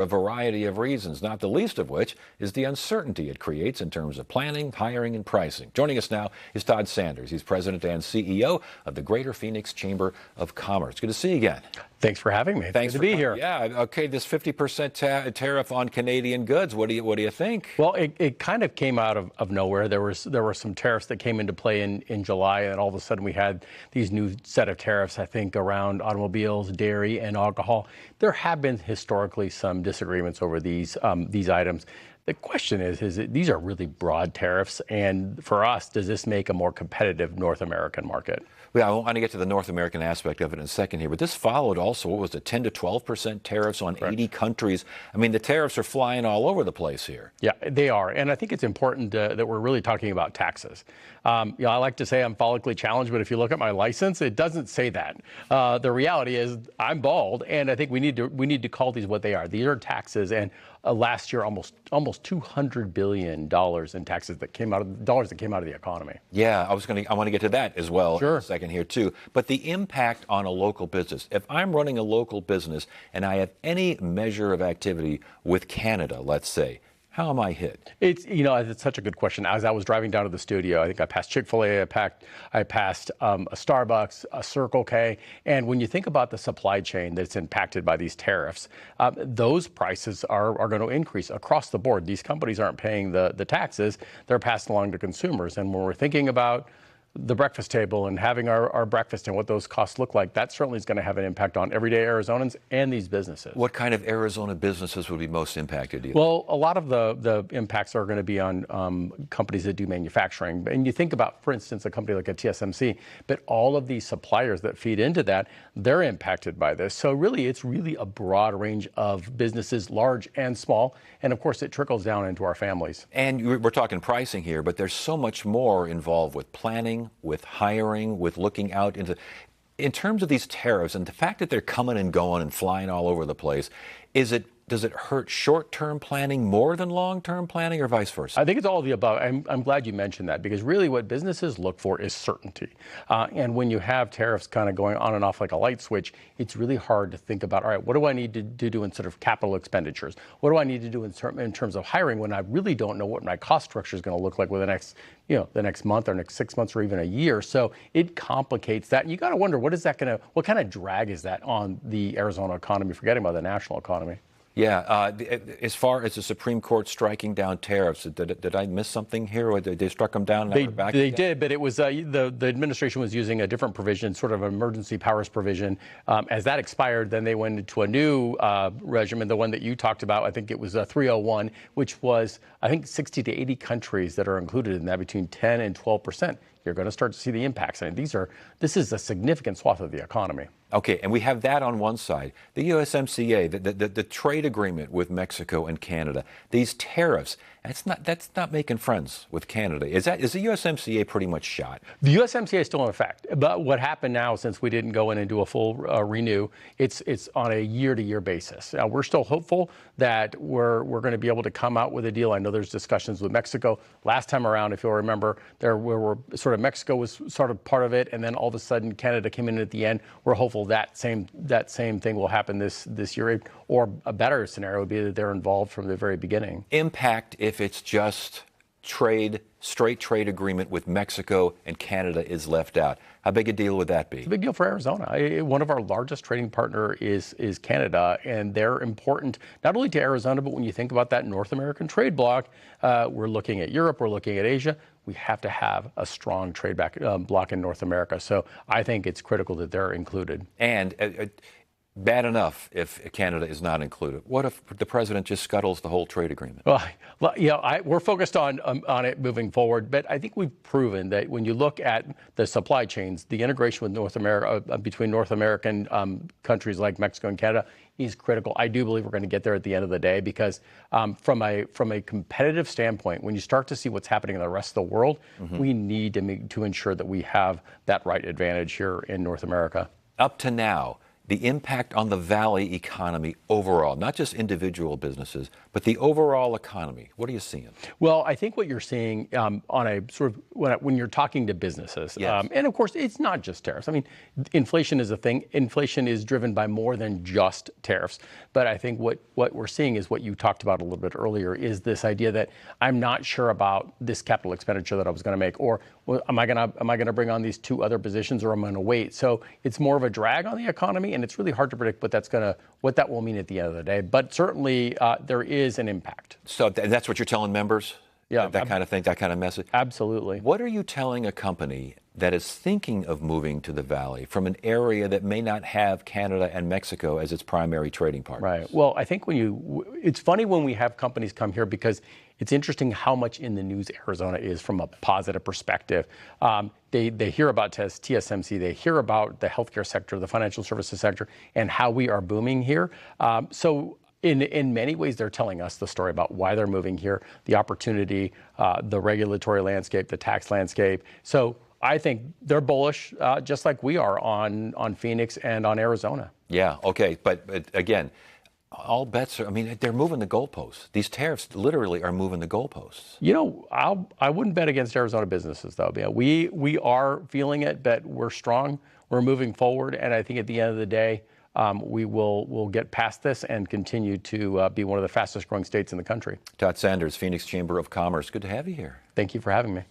a variety of reasons, not the least of which is the uncertainty it creates in terms of planning, hiring, and pricing. Joining us now is Todd Sanders. He's president and CEO of the Greater Phoenix Chamber of Commerce. Good to see you again. Thanks for having me. Thanks for being here. Yeah. Okay. This 50% tariff on Canadian goods. What do you think? Well, it kind of came out of nowhere. There were some tariffs that came into play in July, and all of a sudden we had these new set of tariffs, I think, around automobiles, dairy, and alcohol. There have been historically some disagreements over these items. The question is these are really broad tariffs, and for us, does this make a more competitive North American market? Well, I want to get to the North American aspect of it in a second here, but this followed also, what was it, 10 to 12% tariffs on 80 countries. I mean, the tariffs are flying all over the place here. Yeah, they are. And I think it's important that we're really talking about taxes. I like to say I'm follically challenged, but if you look at my license, it doesn't say that. The reality is I'm bald, and I think we need to call these what they are. These are taxes, and last year almost $200 billion in taxes that came out of the economy. Yeah, I want to get to that as well. Sure. In a second here too. But the impact on a local business. If I'm running a local business and I have any measure of activity with Canada, let's say, how am I hit? It's such a good question. As I was driving down to the studio, I think I passed Chick-fil-A, I passed a Starbucks, a Circle K, and when you think about the supply chain that's impacted by these tariffs, those prices are going to increase across the board. These companies aren't paying the taxes; they're passed along to consumers. And when we're thinking about the breakfast table and having our breakfast and what those costs look like, that certainly is going to have an impact on everyday Arizonans and these businesses. What kind of Arizona businesses would be most impacted? Well, a lot of the impacts are going to be on companies that do manufacturing. And you think about, for instance, a company like a TSMC, but all of these suppliers that feed into that, they're impacted by this. So really, it's really a broad range of businesses, large and small. And of course, it trickles down into our families. And we're talking pricing here, but there's so much more involved with planning, with hiring, with looking out into, in terms of these tariffs and the fact that they're coming and going and flying all over the place, does it hurt short-term planning more than long-term planning, or vice versa? I think it's all of the above. I'm glad you mentioned that, because really what businesses look for is certainty. And when you have tariffs kind of going on and off like a light switch, it's really hard to think about, all right, what do I need to do in sort of capital expenditures? What do I need to do in terms of hiring when I really don't know what my cost structure is going to look like with the next month or next 6 months or even a year? So it complicates that. And you got to wonder, what kind of drag is that on the Arizona economy, forgetting about the national economy? Yeah, as far as the Supreme Court striking down tariffs, did I miss something here? Or they struck them down? And they did, but it was the administration was using a different provision, sort of an emergency powers provision. As that expired, then they went into a new regimen, the one that you talked about. I think it was 301, which was, I think, 60 to 80 countries that are included in that, between 10 and 12%. You're going to start to see the impacts. And this is a significant swath of the economy. Okay, and we have that on one side. The USMCA, the trade agreement with Mexico and Canada, these tariffs, that's not making friends with Canada. Is the USMCA pretty much shot? The USMCA is still in effect, but what happened now, since we didn't go in and do a full renew, it's on a year-to-year basis. We're still hopeful that we're going to be able to come out with a deal. I know there's discussions with Mexico. Last time around, if you'll remember, Mexico was sort of part of it, and then all of a sudden Canada came in at the end. We're hopeful that same thing will happen this year, or a better scenario would be that they're involved from the very beginning. Impact if it's just straight trade agreement with Mexico and Canada is left out. How big a deal would that be? It's a big deal for Arizona. One of our largest trading partner is Canada, and they're important not only to Arizona, but when you think about that North American trade bloc, we're looking at Europe, we're looking at Asia. We have to have a strong trade bloc in North America. So I think it's critical that they're included. And bad enough if Canada is not included. What if the president just scuttles the whole trade agreement? Well, we're focused on it moving forward, but I think we've proven that when you look at the supply chains, the integration with North America, between North American countries like Mexico and Canada, is critical. I do believe we're going to get there at the end of the day, because from a competitive standpoint, when you start to see what's happening in the rest of the world, we need to ensure that we have that right advantage here in North America. Up to now, the impact on the Valley economy overall, not just individual businesses, but the overall economy. What are you seeing? Well, I think what you're seeing on a sort of when you're talking to businesses, Yes. and of course, it's not just tariffs. I mean, inflation is a thing. Inflation is driven by more than just tariffs. But I think what we're seeing is what you talked about a little bit earlier, is this idea that I'm not sure about this capital expenditure that I was going to make, or well, am I going to bring on these 2 other positions, or am I going to wait? So it's more of a drag on the economy, and it's really hard to predict what that will mean at the end of the day. But certainly there is an impact. So that's what you're telling members? Yeah, that kind of thing, that kind of message? Absolutely. What are you telling a company that is thinking of moving to the Valley from an area that may not have Canada and Mexico as its primary trading partners? Right. Well, I think it's funny when we have companies come here, because it's interesting how much in the news Arizona is from a positive perspective. They hear about TSMC, they hear about the healthcare sector, the financial services sector, and how we are booming here. So in many ways, they're telling us the story about why they're moving here, the opportunity, the regulatory landscape, the tax landscape. So I think they're bullish, just like we are on Phoenix and on Arizona. Yeah, okay. But again, all bets are, I mean, they're moving the goalposts. These tariffs literally are moving the goalposts. You know, I wouldn't bet against Arizona businesses, though. Yeah, we are feeling it, but we're strong. We're moving forward. And I think at the end of the day, we'll get past this and continue to be one of the fastest growing states in the country. Todd Sanders, Phoenix Chamber of Commerce. Good to have you here. Thank you for having me.